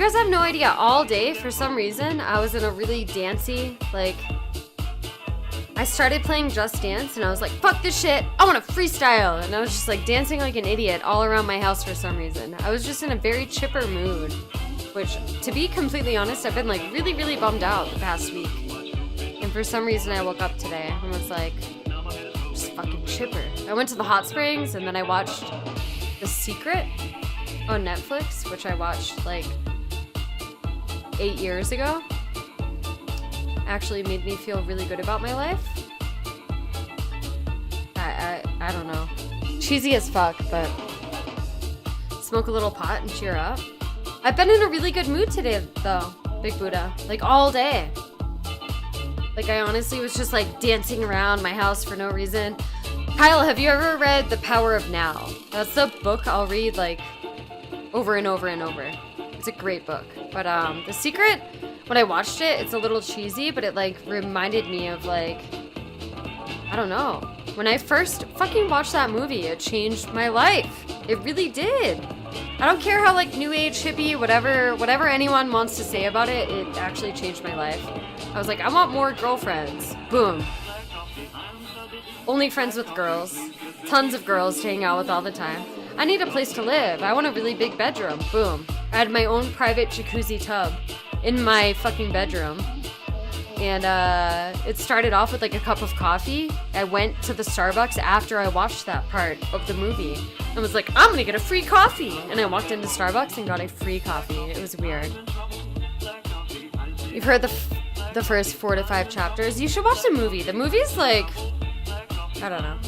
guys have no idea, all day, for some reason, I was in a really dancey, like, I started playing Just Dance, and I was like, fuck this shit, I want to freestyle, and I was just, like, dancing like an idiot all around my house for some reason. I was just in a very chipper mood, which, to be completely honest, I've been, like, really, really bummed out the past week. And for some reason, I woke up today and was like, just fucking chipper. I went to the hot springs, and then I watched The Secret on Netflix, which I watched, like, 8 years ago. Actually made me feel really good about my life. I don't know. Cheesy as fuck, but smoke a little pot and cheer up. I've been in a really good mood today, though, Big Buddha. Like, all day. Like, I honestly was just, like, dancing around my house for no reason. Kyle, have you ever read The Power of Now? That's the book I'll read, like, over and over and over. It's a great book. But, The Secret, when I watched it, it's a little cheesy, but it, like, reminded me of, like, I don't know. When I first fucking watched that movie, it changed my life. It really did. I don't care how, like, new age, hippie, whatever anyone wants to say about it, it actually changed my life. I was like, I want more girlfriends. Boom. Only friends with girls. Tons of girls to hang out with all the time. I need a place to live. I want a really big bedroom. Boom. I had my own private jacuzzi tub in my fucking bedroom. And it started off with, like, a cup of coffee. I went to the Starbucks after I watched that part of the movie. I was like, I'm gonna get a free coffee. And I walked into Starbucks and got a free coffee. It was weird. You've heard the first 4 to 5 chapters. You should watch the movie. The movie's like, I don't know.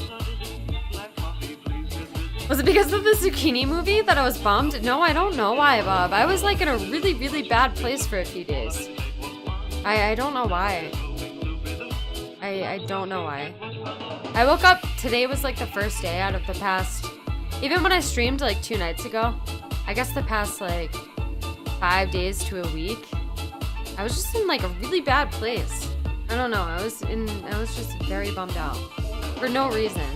Was it because of the zucchini movie that I was bummed? No, I don't know why, Bob. I was, like, in a really, really bad place for a few days. I don't know why. I don't know why. I woke up, today was, like, the first day out of the past, even when I streamed, like, 2 nights ago, I guess the past, like, 5 days to a week, I was just in, like, a really bad place. I don't know, I was just very bummed out. For no reason.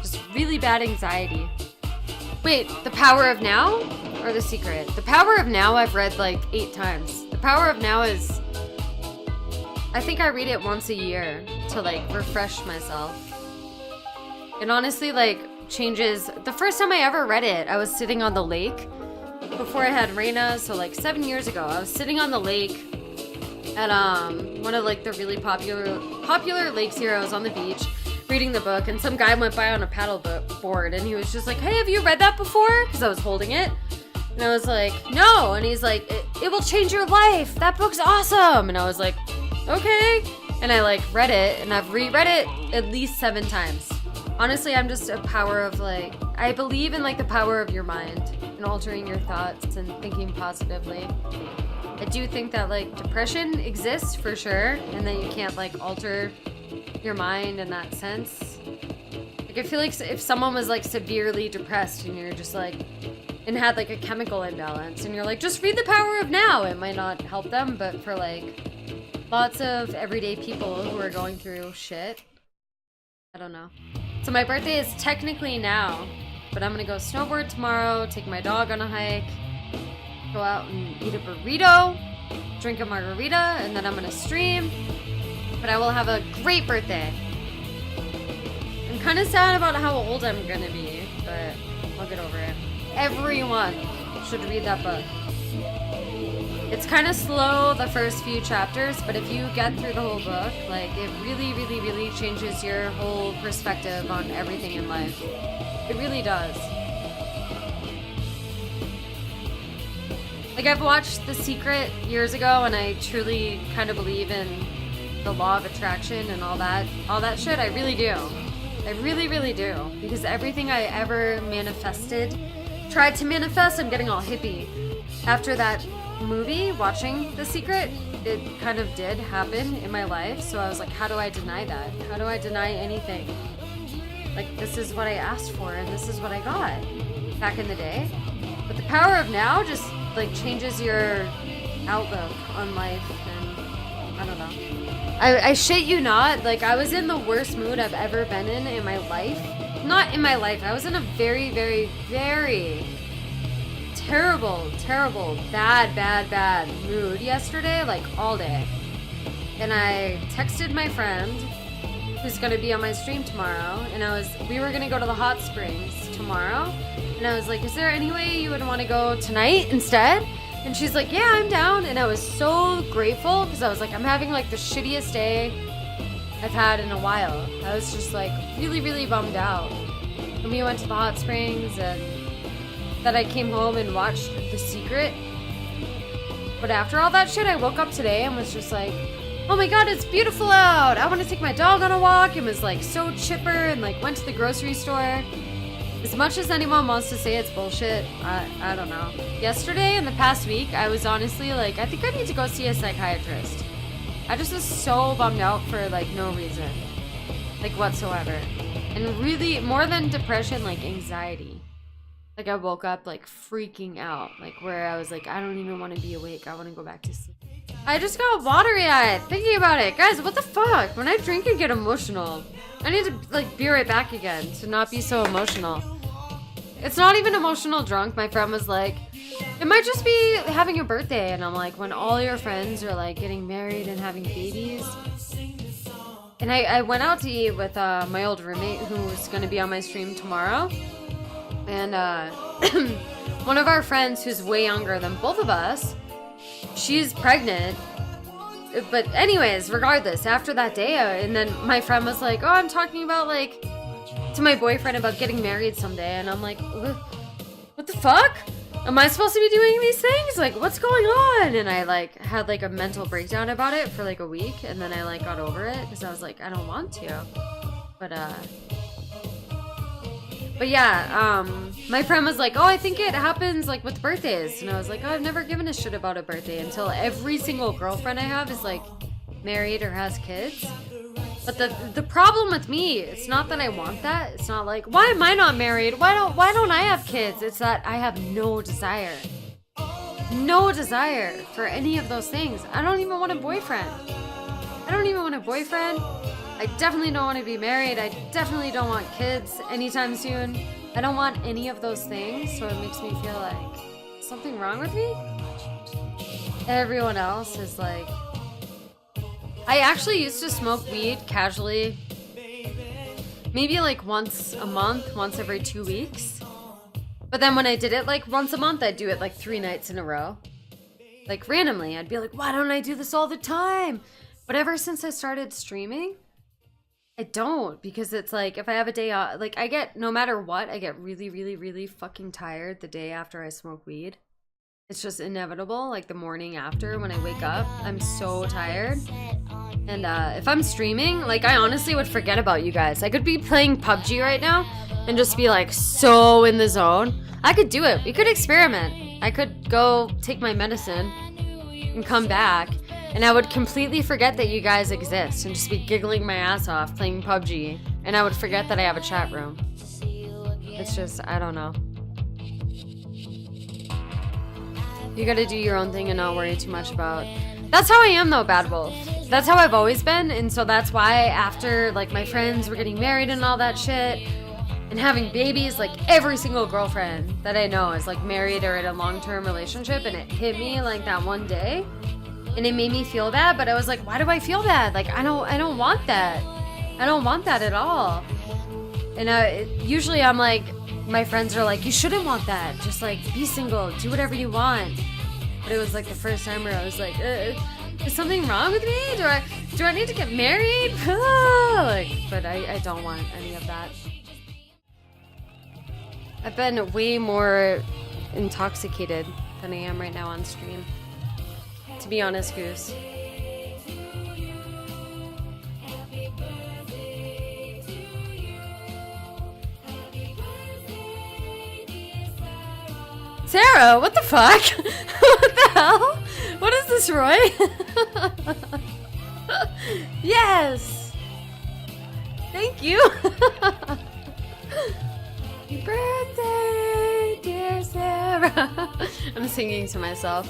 Just really bad anxiety. Wait, The Power of Now? Or The Secret? The Power of Now I've read, like, 8 times. The Power of Now is, I think I read it once a year to, like, refresh myself. It honestly, like, changes. The first time I ever read it, I was sitting on the lake before I had Reina, so, like, 7 years ago. I was sitting on the lake at one of, like, the really popular lakes here. I was on the beach reading the book, and some guy went by on a paddle board, and he was just like, hey, have you read that before? Because I was holding it. And I was like, no. And he's like, it will change your life. That book's awesome. And I was like, okay. And I, like, read it, and I've reread it at least 7 times. Honestly, I'm just a power of, like, I believe in, like, the power of your mind and altering your thoughts and thinking positively. I do think that, like, depression exists for sure, and that you can't, like, alter your mind in that sense. Like, I feel like if someone was, like, severely depressed and you're just, like, and had, like, a chemical imbalance, and you're like, just read The Power of Now, it might not help them, but for, like, lots of everyday people who are going through shit, I don't know. So my birthday is technically now, but I'm gonna go snowboard tomorrow, take my dog on a hike, go out and eat a burrito, drink a margarita, and then I'm gonna stream. But I will have a great birthday. I'm kind of sad about how old I'm gonna be, but I'll get over it. Everyone should read that book. It's kind of slow the first few chapters, but if you get through the whole book, like, it really, really, really changes your whole perspective on everything in life. It really does. Like, I've watched The Secret years ago, and I truly kind of believe in the law of attraction and all that shit. I really do. I really, really do. Because everything I ever tried to manifest, I'm getting all hippie. After that movie, watching The Secret, it kind of did happen in my life. So I was like, how do I deny that? How do I deny anything? Like, this is what I asked for, and this is what I got back in the day. But The Power of Now just, like, changes your outlook on life, and I don't know. I shit you not, like, I was in the worst mood I've ever been in my life. Not in my life. I was in a very, very, very terrible, bad mood yesterday, like all day. And I texted my friend who's gonna be on my stream tomorrow, and we were gonna go to the hot springs tomorrow, and I was like, is there any way you would want to go tonight instead? And she's like, yeah, I'm down. And I was so grateful because I was like, I'm having like the shittiest day I've had in a while. I was just like really bummed out. And we went to the hot springs, and then I came home and watched The Secret. But after all that shit, I woke up today and was just like, oh my god, it's beautiful out. I want to take my dog on a walk, and was like so chipper, and like went to the grocery store. As much as anyone wants to say it's bullshit, I don't know. Yesterday and the past week, I was honestly like, I think I need to go see a psychiatrist. I just was so bummed out for like no reason. Like whatsoever. And really, more than depression, like anxiety. Like I woke up like freaking out. Like where I was like, I don't even want to be awake. I want to go back to sleep. I just got watery-eyed thinking about it. Guys, what the fuck? When I drink and get emotional, I need to like be right back again to not be so emotional. It's not even emotional drunk. My friend was like, it might just be having your birthday. And I'm like, when all your friends are like getting married and having babies. And I went out to eat with my old roommate who's going to be on my stream tomorrow. And one of our friends who's way younger than both of us, she's pregnant. But anyways, regardless, after that day, and then my friend was like, oh, I'm talking about like to my boyfriend about getting married someday. And I'm like, what the fuck? Am I supposed to be doing these things? Like, what's going on? And I like had like a mental breakdown about it for like a week. And then I like got over it because I was like, I don't want to. But yeah, my friend was like, oh, I think it happens like with birthdays. And I was like, oh, I've never given a shit about a birthday until every single girlfriend I have is like married or has kids. But the problem with me, it's not that I want that. It's not like, why am I not married? Why don't I have kids? It's that I have no desire. No desire for any of those things. I don't even want a boyfriend. I definitely don't want to be married. I definitely don't want kids anytime soon. I don't want any of those things, so it makes me feel like something wrong with me. Everyone else is like... I actually used to smoke weed casually, maybe like once a month, once every 2 weeks. But then when I did it like once a month, I'd do it like 3 nights in a row. Like randomly, I'd be like, why don't I do this all the time? But ever since I started streaming, I don't, because it's like if I have a day off, like I get, no matter what, I get really fucking tired the day after I smoke weed. It's just inevitable, like the morning after when I wake up, I'm so tired. And if I'm streaming, like I honestly would forget about you guys. I could be playing PUBG right now and just be like so in the zone. I could do it. We could experiment. I could go take my medicine and come back, and I would completely forget that you guys exist and just be giggling my ass off playing PUBG. And I would forget that I have a chat room. It's just, I don't know. You gotta do your own thing and not worry too much about... That's how I am though, Bad Wolf. That's how I've always been, and so that's why after like my friends were getting married and all that shit, and having babies, like every single girlfriend that I know is like married or in a long-term relationship, and it hit me like that one day, and it made me feel bad, but I was like, why do I feel bad? Like I don't want that. I don't want that at all. And usually I'm like, my friends are like, you shouldn't want that. Just like be single, do whatever you want. But it was like the first time where I was like, is something wrong with me? Do I need to get married? Like, but I don't want any of that. I've been way more intoxicated than I am right now on stream. To be honest, Goose. Sarah, what the fuck? What the hell? What is this, Roy? Yes! Thank you! Happy birthday, dear Sarah! I'm singing to myself.